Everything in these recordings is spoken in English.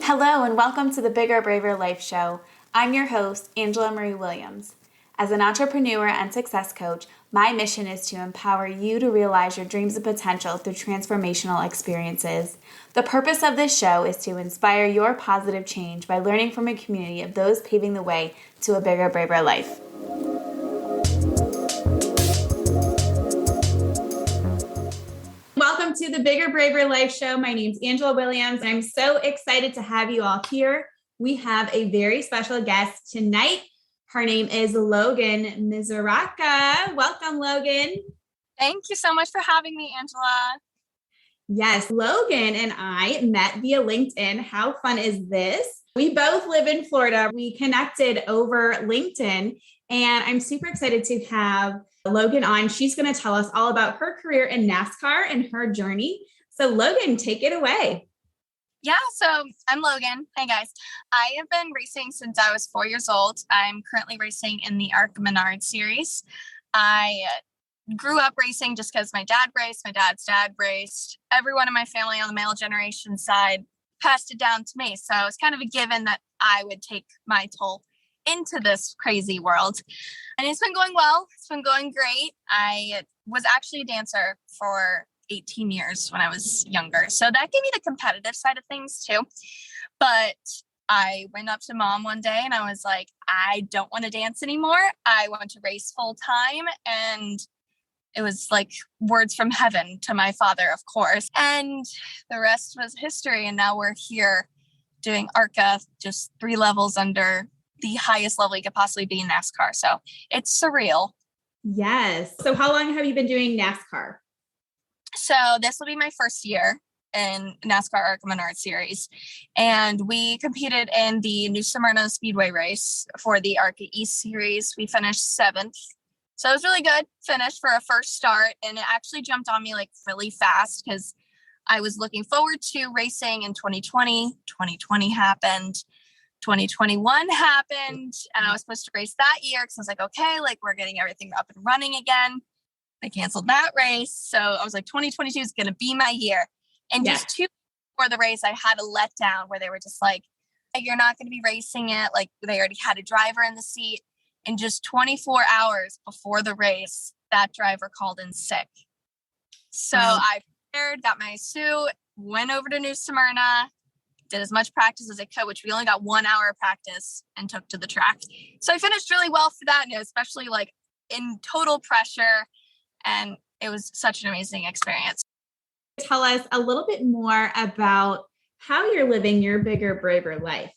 Hello and welcome to the Bigger, Braver Life Show. I'm your host, Angela Marie Williams. As an entrepreneur and success coach, my mission is to empower you to realize your dreams and potential through transformational experiences. The purpose of this show is to inspire your positive change by learning from a community of those paving the way to a bigger, braver life. Welcome to the Bigger, Braver Life Show. My name's Angela Williams, and I'm so excited to have you all here. We have a very special guest tonight. Her name is Logan Misuraca. Welcome, Logan. Thank you so much for having me, Angela. Yes, Logan and I met via LinkedIn. How fun is this? We both live in Florida. We connected over LinkedIn, and I'm super excited to have Logan on. She's going to tell us all about her career in NASCAR and her journey. So Logan, take it away. Yeah, so I'm Logan. Hey guys. I have been racing since I was 4 years old. I'm currently racing in the Arca Menards Series. I grew up racing just because my dad raced, my dad's dad raced. Everyone in my family on the male generation side passed it down to me. So it's kind of a given that I would take my toll into this crazy world. And it's been going well. It's been going great. I was actually a dancer for 18 years when I was younger. So that gave me the competitive side of things too. But I went up to mom one day and I was like, I don't want to dance anymore. I want to race full time. And it was like words from heaven to my father, of course. And the rest was history. And now we're here doing ARCA, just 3 levels under the highest level you could possibly be in NASCAR. So it's surreal. Yes. So how long have you been doing NASCAR? So this will be my first year in NASCAR Arca Menards Series. And we competed in the New Smyrna Speedway race for the Arca East Series. We finished 7th. So it was really good finish for a first start. And it actually jumped on me like really fast because I was looking forward to racing in 2020. 2020 happened. 2021 happened. And I was supposed to race that year because I was like, okay, like we're getting everything up and running again. I canceled that race. So I was like, 2022 is going to be my year. And just 2 weeks before the race, I had a letdown where they were just like, hey, you're not going to be racing it. Like they already had a driver in the seat. And just 24 hours before the race, that driver called in sick. So I prepared, got my suit, went over to New Smyrna, did as much practice as I could, which we only got 1 hour of practice, and took to the track. So I finished really well for that, and especially like in total pressure. And it was such an amazing experience. Tell us a little bit more about how you're living your bigger, braver life.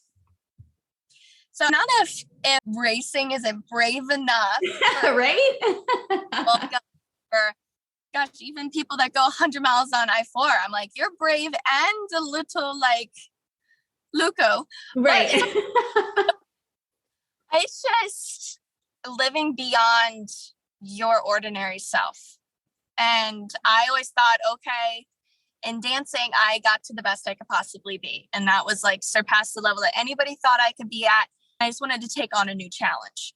So not if racing isn't brave enough. Right? Gosh, even people that go 100 miles on I-4, I'm like, you're brave and a little like Luco. Right. It's just living beyond your ordinary self. And I always thought, okay, in dancing, I got to the best I could possibly be. And that was like surpass the level that anybody thought I could be at. I just wanted to take on a new challenge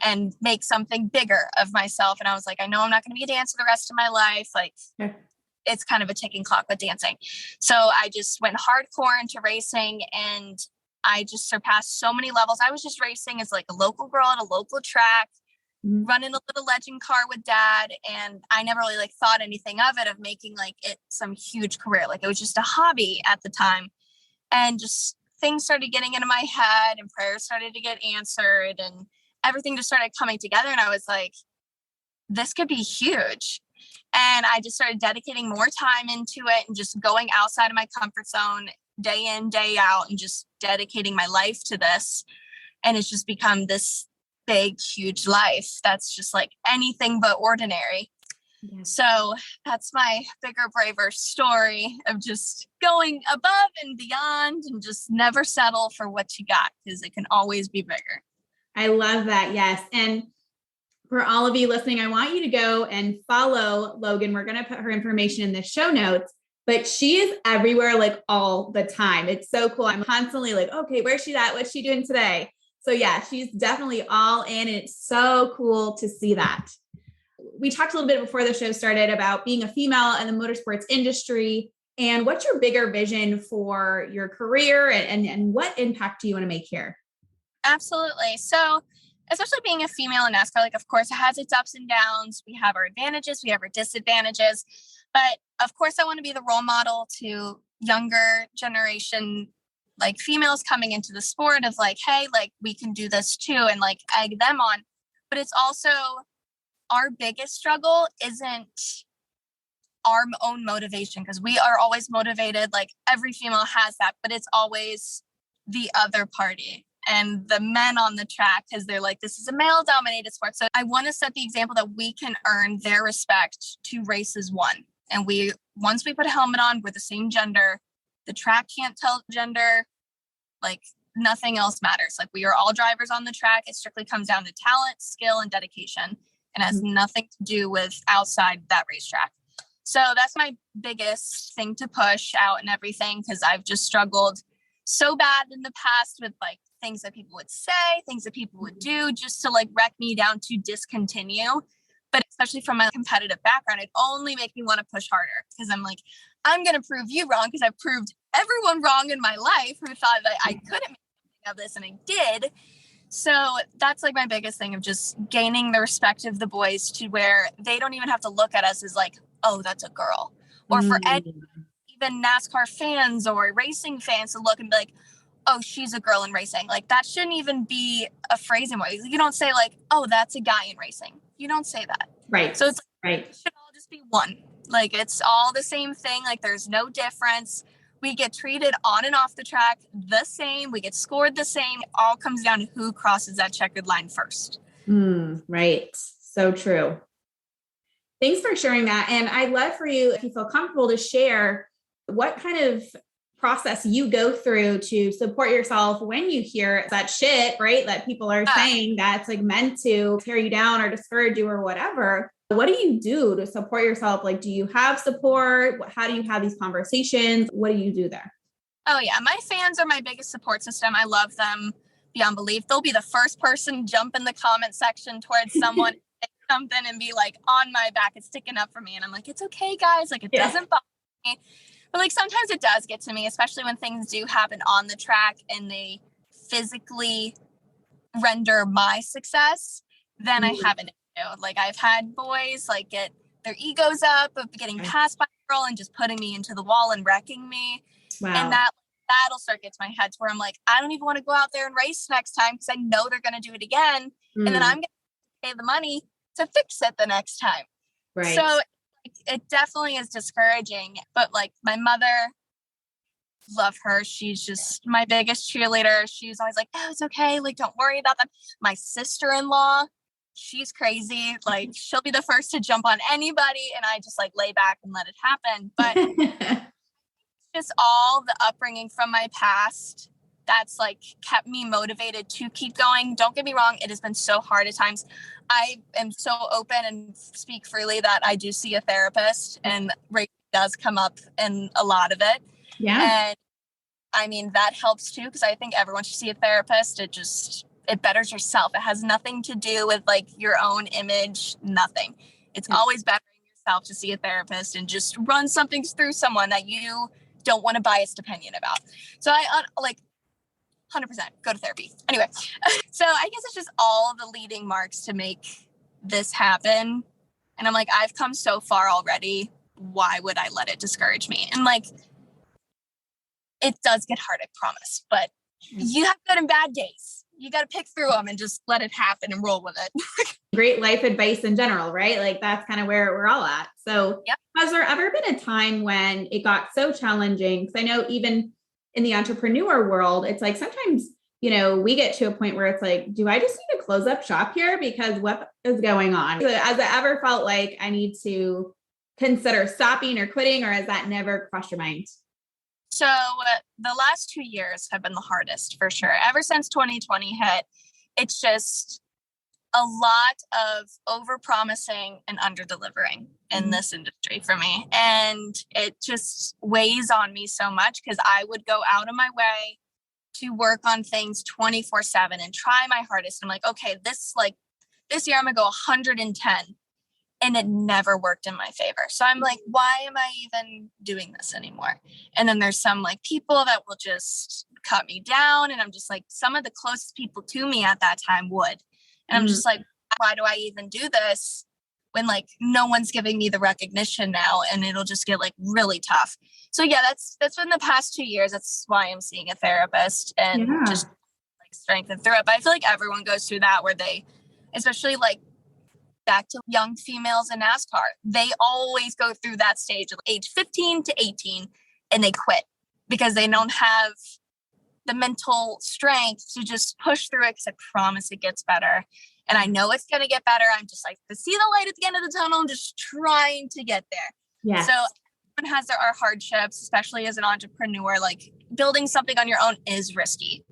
and make something bigger of myself. And I was like, I know I'm not going to be a dancer the rest of my life. Like it's kind of a ticking clock with dancing. So I just went hardcore into racing and I just surpassed so many levels. I was just racing as like a local girl at a local track, running a little legend car with dad. And I never really like thought anything of it, of making like it some huge career. Like it was just a hobby at the time. And just things started getting into my head and prayers started to get answered and everything just started coming together. And I was like, this could be huge. And I just started dedicating more time into it and just going outside of my comfort zone day in, day out, and just dedicating my life to this. And it's just become this big, huge life that's just like anything but ordinary. So that's my bigger, braver story of just going above and beyond and just never settle for what you got because it can always be bigger. I love that. Yes. And for all of you listening, I want you to go and follow Logan. We're going to put her information in the show notes, but she is everywhere, like all the time. It's so cool. I'm constantly like, okay, where's she at? What's she doing today? So yeah, she's definitely all in. And it's so cool to see that. We talked a little bit before the show started about being a female in the motorsports industry. And what's your bigger vision for your career and what impact do you want to make here? Absolutely. So, especially being a female in NASCAR, like, of course, it has its ups and downs. We have our advantages, we have our disadvantages. But of course, I want to be the role model to younger generation, like females coming into the sport of like, hey, like, we can do this too, and like egg them on. But it's also our biggest struggle isn't our own motivation, because we are always motivated. Like, every female has that, but it's always the other party and the men on the track, because they're like, this is a male dominated sport. So I want to set the example that we can earn their respect to races one. And once we put a helmet on, we're the same gender. The track can't tell gender. Like, nothing else matters. Like, we are all drivers on the track. It strictly comes down to talent, skill, and dedication, and has nothing to do with outside that racetrack. So that's my biggest thing to push out and everything, because I've just struggled so bad in the past with like things that people would say, things that people would do just to like wreck me down to discontinue. But especially from my competitive background, it only makes me want to push harder, because I'm like, I'm going to prove you wrong, because I've proved everyone wrong in my life who thought that I couldn't make something of this, and I did. So that's like my biggest thing, of just gaining the respect of the boys to where they don't even have to look at us as like, oh, that's a girl. Or for even NASCAR fans or racing fans to look and be like, oh, she's a girl in racing. Like, that shouldn't even be a phrase anymore. You don't say like, oh, that's a guy in racing. You don't say that. Right. So it's like, right. It should all just be one. Like, it's all the same thing. Like, there's no difference. We get treated on and off the track the same. We get scored the same. It all comes down to who crosses that checkered line first. Right. So true. Thanks for sharing that. And I'd love for you, if you feel comfortable, to share what kind of process you go through to support yourself when you hear that shit, right? That people are saying that's like meant to tear you down or discourage you or whatever. What do you do to support yourself? Like, do you have support? How do you have these conversations? What do you do there? Oh yeah. My fans are my biggest support system. I love them beyond belief. They'll be the first person jump in the comment section towards someone something and be like on my back. It's sticking up for me. And I'm like, it's okay, guys. Like, it doesn't bother me. But like, sometimes it does get to me, especially when things do happen on the track and they physically render my success. Then I have an issue. Like, I've had boys like get their egos up of getting passed by a girl and just putting me into the wall and wrecking me. Wow. And that'll start get to my head to where I'm like, I don't even want to go out there and race next time, because I know they're going to do it again. And then I'm going to pay the money to fix it the next time. Right. So it definitely is discouraging. But like, my mother, love her. She's just my biggest cheerleader. She's always like, oh, it's okay. Like, don't worry about them. My sister-in-law, she's crazy. Like, she'll be the first to jump on anybody, and I just like lay back and let it happen. But just all the upbringing from my past that's like kept me motivated to keep going. Don't get me wrong, it has been so hard at times. I am so open and speak freely that I do see a therapist, and race does come up in a lot of it. Yeah. And I mean, that helps too, because I think everyone should see a therapist. It betters yourself. It has nothing to do with like your own image, nothing. It's always bettering yourself to see a therapist and just run something through someone that you don't want a biased opinion about. So I like 100% go to therapy. Anyway, so I guess it's just all the leading marks to make this happen. And I'm like, I've come so far already. Why would I let it discourage me? And like, it does get hard, I promise. But you have good and bad days. You got to pick through them and just let it happen and roll with it. Great life advice in general, right? Like, that's kind of where we're all at. So has there ever been a time when it got so challenging? Because I know even in the entrepreneur world, it's like sometimes, you know, we get to a point where it's like, do I just need to close up shop here? Because what is going on? So has it ever felt like I need to consider stopping or quitting, or has that never crossed your mind? So the last 2 years have been the hardest for sure. Ever since 2020 hit, it's just a lot of over-promising and under-delivering in this industry for me. And it just weighs on me so much, because I would go out of my way to work on things 24/7 and try my hardest. I'm like, okay, this year I'm gonna go 110. and it never worked in my favor. So I'm like, why am I even doing this anymore? And then there's some like people that will just cut me down. And I'm just like, some of the closest people to me at that time would. And I'm just like, why do I even do this when like no one's giving me the recognition now, and it'll just get like really tough. So yeah, that's been the past 2 years. That's why I'm seeing a therapist and just like strengthen through it. But I feel like everyone goes through that, where they, especially like back to young females in NASCAR, they always go through that stage of age 15 to 18 and they quit because they don't have the mental strength to just push through it, because I promise it gets better. And I know it's going to get better. I'm just like, to see the light at the end of the tunnel. I'm just trying to get there. Yeah. So everyone has their hardships, especially as an entrepreneur. Like building something on your own is risky,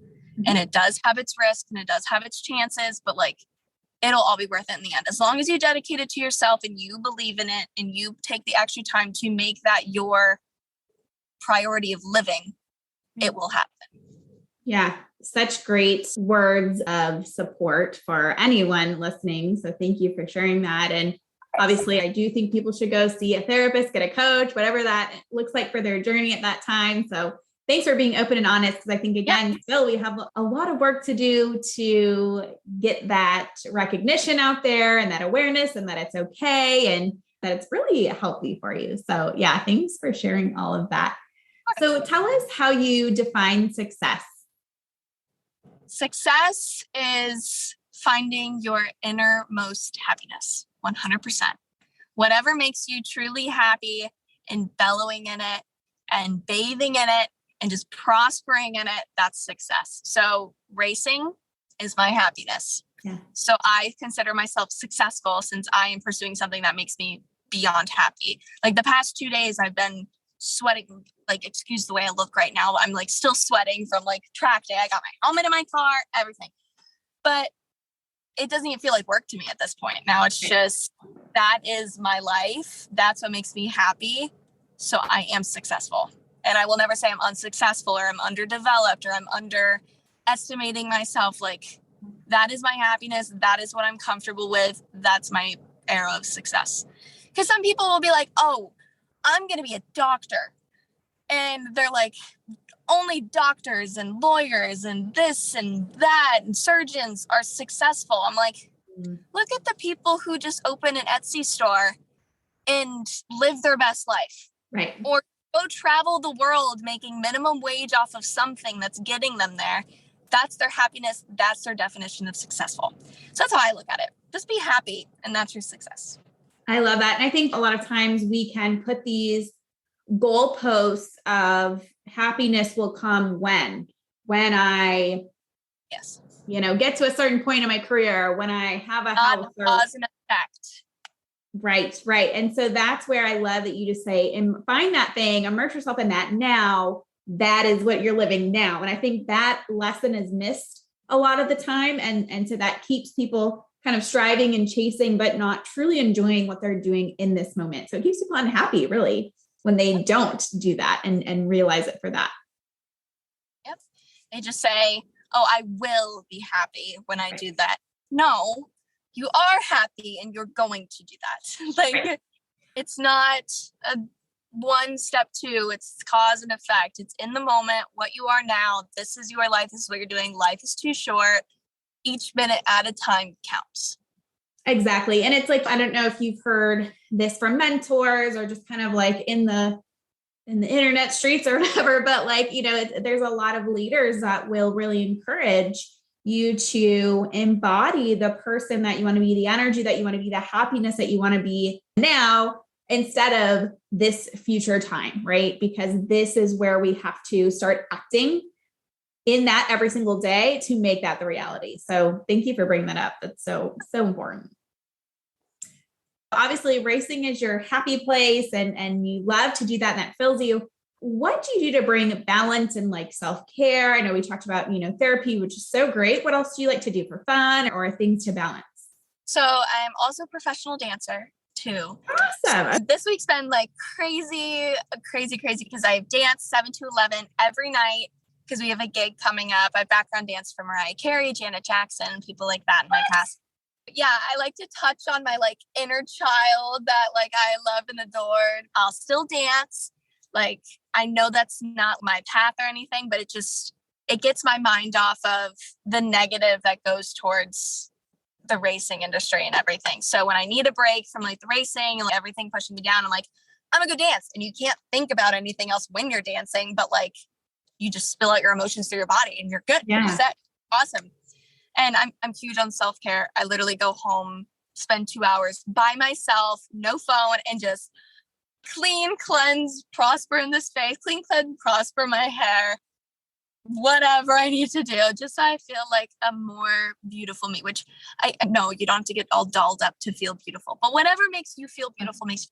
and it does have its risk and it does have its chances, but like it'll all be worth it in the end. As long as you dedicate it to yourself and you believe in it and you take the extra time to make that your priority of living, it will happen. Yeah, such great words of support for anyone listening. So thank you for sharing that. And obviously, I do think people should go see a therapist, get a coach, whatever that looks like for their journey at that time. So thanks for being open and honest, because I think, again, still we have a lot of work to do to get that recognition out there and that awareness, and that it's okay and that it's really healthy for you. So yeah, thanks for sharing all of that. So tell us how you define success. Success is finding your innermost happiness, 100%. Whatever makes you truly happy and bellowing in it and bathing in it and just prospering in it, that's success. So racing is my happiness. Yeah. So I consider myself successful since I am pursuing something that makes me beyond happy. Like the past 2 days, I've been sweating, like, excuse the way I look right now. I'm like still sweating from like track day. I got my helmet in my car, everything. But it doesn't even feel like work to me at this point. Now it's just, that is my life. That's what makes me happy. So I am successful. And I will never say I'm unsuccessful or I'm underdeveloped or I'm underestimating myself. Like that is my happiness. That is what I'm comfortable with. That's my era of success. Because some people will be like, oh, I'm going to be a doctor. And they're like, only doctors and lawyers and this and that and surgeons are successful. I'm like, look at the people who just open an Etsy store and live their best life. Right. Or go travel the world making minimum wage off of something that's getting them there. That's their happiness. That's their definition of successful. So that's how I look at it. Just be happy, and that's your success. I love that. And I think a lot of times we can put these goalposts of happiness will come when I, get to a certain point in my career, when I have a house. Cause and effect. Right. And so that's where I love that you just say, and find that thing, immerse yourself in that now. That is what you're living now. And I think that lesson is missed a lot of the time. And so that keeps people kind of striving and chasing, but not truly enjoying what they're doing in this moment. So it keeps people unhappy, really, when they don't do that and realize it for that. Yep. They just say, oh, I will be happy when I do that. No, you are happy and you're going to do that. Like, it's not a 1 step 2, it's cause and effect. It's in the moment, what you are now. This is your life. This is what you're doing. Life is too short. Each minute at a time counts. Exactly. And it's like, I don't know if you've heard this from mentors or just kind of like in the internet streets or whatever, but like, there's a lot of leaders that will really encourage you to embody the person that you want to be, the energy that you want to be, the happiness that you want to be now instead of this future time, right? Because this is where we have to start acting in that every single day to make that the reality. So thank you for bringing that up. That's so important. Obviously, racing is your happy place and you love to do that and that fills you. What do you do to bring balance and like self-care? I know we talked about, therapy, which is so great. What else do you like to do for fun or things to balance? So I'm also a professional dancer too. Awesome. So this week's been like crazy because I dance 7 to 11 every night because we have a gig coming up. I background dance for Mariah Carey, Janet Jackson, people like that in my past. Yeah, I like to touch on my like inner child that like I love and adored. I'll still dance. Like, I know that's not my path or anything, but it gets my mind off of the negative that goes towards the racing industry and everything. So when I need a break from like the racing and like, everything pushing me down, I'm like, I'm gonna go dance. And you can't think about anything else when you're dancing, but like you just spill out your emotions through your body and you're good. Yeah. You're set. Awesome. And I'm huge on self-care. I literally go home, spend 2 hours by myself, no phone, and just clean, cleanse, prosper in this face, clean, cleanse, prosper my hair, whatever I need to do, just so I feel like a more beautiful me, which I know you don't have to get all dolled up to feel beautiful, but whatever makes you feel beautiful makes you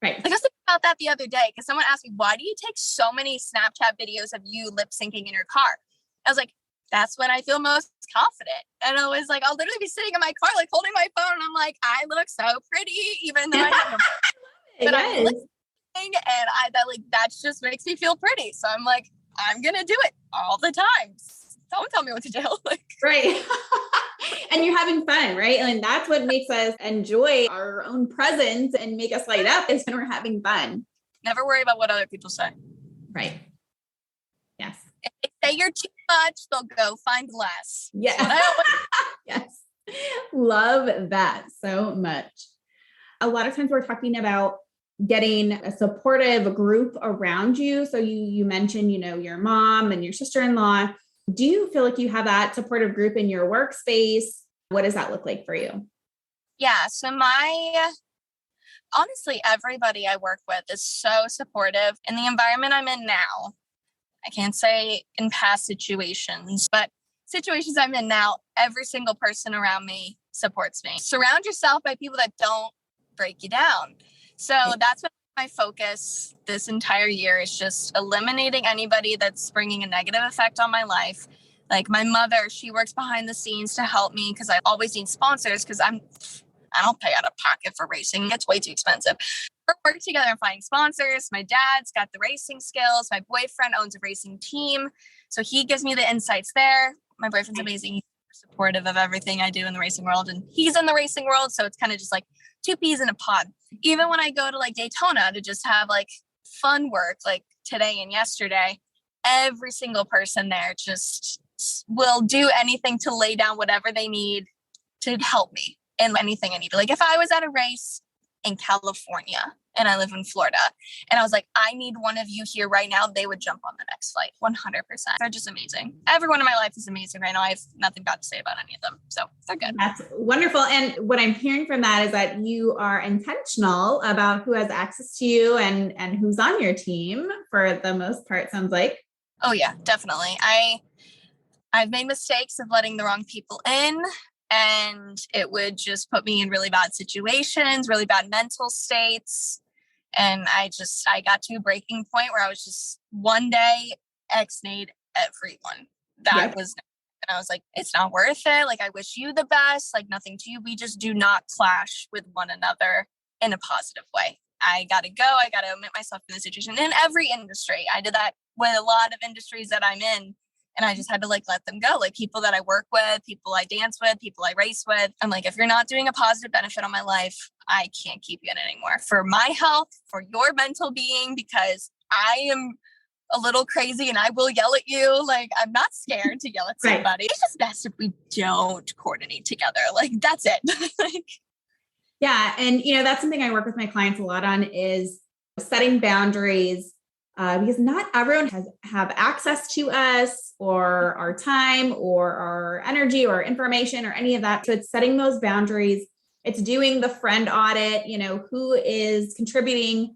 Right. like I was thinking about that the other day because someone asked me, why do you take so many Snapchat videos of you lip syncing in your car? I was like, that's when I feel most confident. And I was like, I'll literally be sitting in my car, like holding my phone. And I'm like, I look so pretty, even though I have no but I'm listening, and that just makes me feel pretty. So I'm like, I'm going to do it all the time. Don't tell me what to do. Right. And you're having fun, right? And that's what makes us enjoy our own presence and make us light up is when we're having fun. Never worry about what other people say. Right. Yes. If they say you're too much, they'll go find less. Yeah. Yes. Love that so much. A lot of times we're talking about getting a supportive group around you. So you mentioned, your mom and your sister-in-law. Do you feel like you have that supportive group in your workspace? What does that look like for you? Yeah. So honestly, everybody I work with is so supportive in the environment I'm in now. I can't say in past situations, but situations I'm in now, every single person around me supports me. Surround yourself by people that don't break you down. So that's what my focus this entire year is, just eliminating anybody that's bringing a negative effect on my life. Like my mother, she works behind the scenes to help me because I always need sponsors because I don't pay out of pocket for racing. It's way too expensive. We work together and finding sponsors. My dad's got the racing skills. My boyfriend owns a racing team. So he gives me the insights there. My boyfriend's amazing. He's supportive of everything I do in the racing world. And he's in the racing world. So it's kind of just like two peas in a pod. Even when I go to like Daytona to just have like fun work, like today and yesterday, every single person there just will do anything to lay down whatever they need to help me in anything I need. Like if I was at a race in California and I live in Florida and I was like, I need one of you here right now, they would jump on the next flight 100%. They're just amazing. Everyone in my life is amazing right now. I have nothing bad to say about any of them. So they're good. That's wonderful. And what I'm hearing from that is that you are intentional about who has access to you and who's on your team for the most part, sounds like. Oh yeah, definitely. I've made mistakes of letting the wrong people in, and it would just put me in really bad situations, really bad mental states. And I got to a breaking point where I was just one day ex-nayed everyone. And I was like, it's not worth it. Like, I wish you the best, like nothing to you. We just do not clash with one another in a positive way. I got to go. I got to omit myself from the situation in every industry. I did that with a lot of industries that I'm in. And I just had to like let them go. Like people that I work with, people I dance with, people I race with. I'm like, if you're not doing a positive benefit on my life, I can't keep you in it anymore. For my health, for your mental being, because I am a little crazy and I will yell at you. Like, I'm not scared to yell at somebody. Right. It's just best if we don't coordinate together. Like, that's it. Yeah. And, that's something I work with my clients a lot on is setting boundaries. Because not everyone have access to us or our time or our energy or information or any of that. So it's setting those boundaries. It's doing the friend audit, who is contributing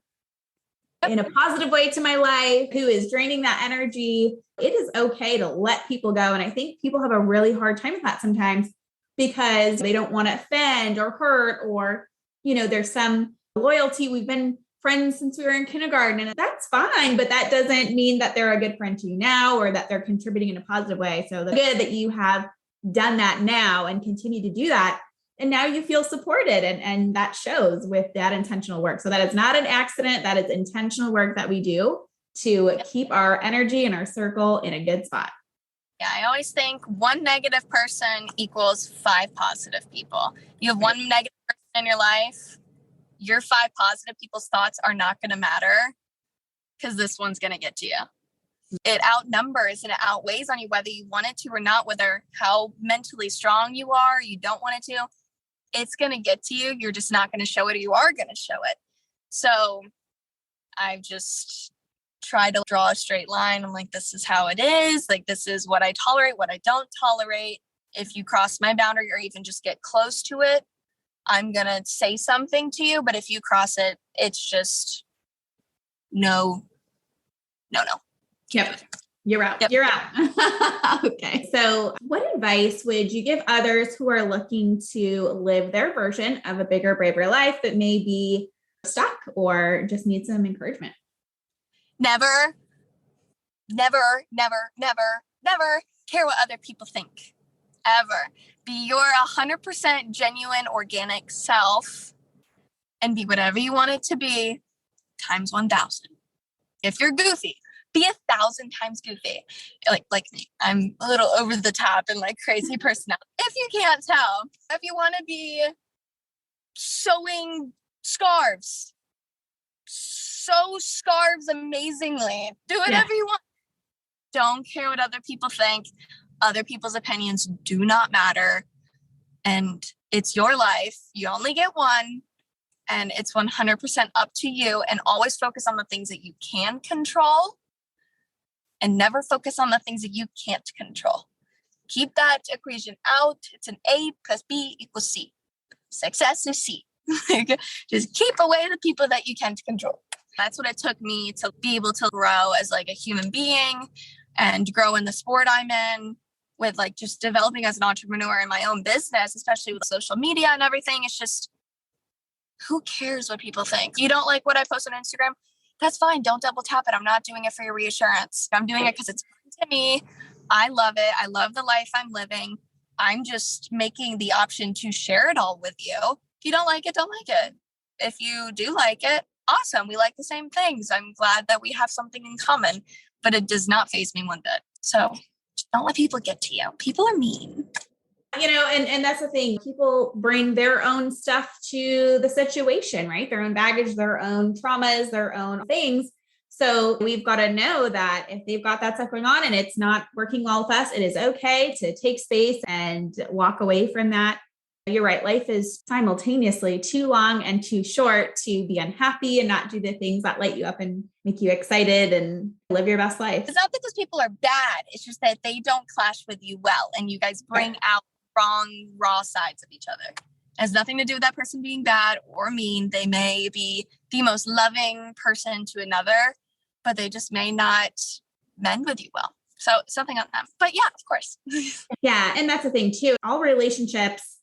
in a positive way to my life, who is draining that energy. It is okay to let people go. And I think people have a really hard time with that sometimes because they don't want to offend or hurt or, there's some loyalty. We've been friends since we were in kindergarten, and that's fine, but that doesn't mean that they're a good friend to you now or that they're contributing in a positive way. So that's good that you have done that now and continue to do that. And now you feel supported and that shows with that intentional work. So that is not an accident. That is intentional work that we do to keep our energy and our circle in a good spot. Yeah, I always think one negative person equals 5 positive people. You have one negative person in your life, your 5 positive people's thoughts are not going to matter because this one's going to get to you. It outnumbers and it outweighs on you whether you want it to or not, whether how mentally strong you are, you don't want it to. It's going to get to you. You're just not going to show it, or you are going to show it. So I've just tried to draw a straight line. I'm like, this is how it is. Like, this is what I tolerate, what I don't tolerate. If you cross my boundary or even just get close to it, I'm going to say something to you. But if you cross it, it's just no. Yep. You're out. Yep. You're out. Okay. So what advice would you give others who are looking to live their version of a bigger, braver life that may be stuck or just need some encouragement? Never care what other people think. Ever. Be your 100% genuine, organic self and be whatever you want it to be times 1,000. If you're goofy, be 1,000 times goofy. Like me. I'm a little over the top and like crazy personality. If you can't tell, if you want to be sewing scarves, sew scarves amazingly. Do whatever you want. Don't care what other people think. Other people's opinions do not matter. And it's your life. You only get one. And it's 100% up to you. And always focus on the things that you can control. And never focus on the things that you can't control. Keep that equation out. It's an A plus B equals C. Success is C. Just keep away the people that you can't control. That's what it took me to be able to grow as like a human being and grow in the sport I'm in, with like just developing as an entrepreneur in my own business, especially with social media and everything. It's just, who cares what people think? You don't like what I post on Instagram? That's fine. Don't double tap it. I'm not doing it for your reassurance. I'm doing it because it's fun to me. I love it. I love the life I'm living. I'm just making the option to share it all with you. If you don't like it, don't like it. If you do like it, awesome. We like the same things. I'm glad that we have something in common, but it does not faze me one bit. So don't let people get to you. People are mean. And that's the thing. People bring their own stuff to the situation, right? Their own baggage, their own traumas, their own things. So we've got to know that if they've got that stuff going on and it's not working well with us, it is okay to take space and walk away from that. You're right. Life is simultaneously too long and too short to be unhappy and not do the things that light you up and make you excited and live your best life. It's not that those people are bad. It's just that they don't clash with you well. And you guys bring out wrong, raw sides of each other. It has nothing to do with that person being bad or mean. They may be the most loving person to another, but they just may not mend with you well. So something on them. But yeah, of course. Yeah. And that's the thing too. All relationships,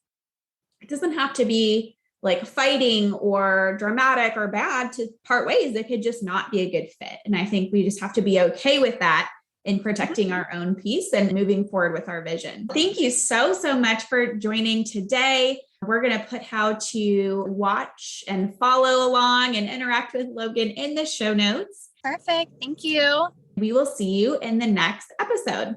it doesn't have to be like fighting or dramatic or bad to part ways. It could just not be a good fit. And I think we just have to be okay with that in protecting our own peace and moving forward with our vision. Thank you so much for joining today. We're going to put how to watch and follow along and interact with Logan in the show notes. Perfect. Thank you. We will see you in the next episode.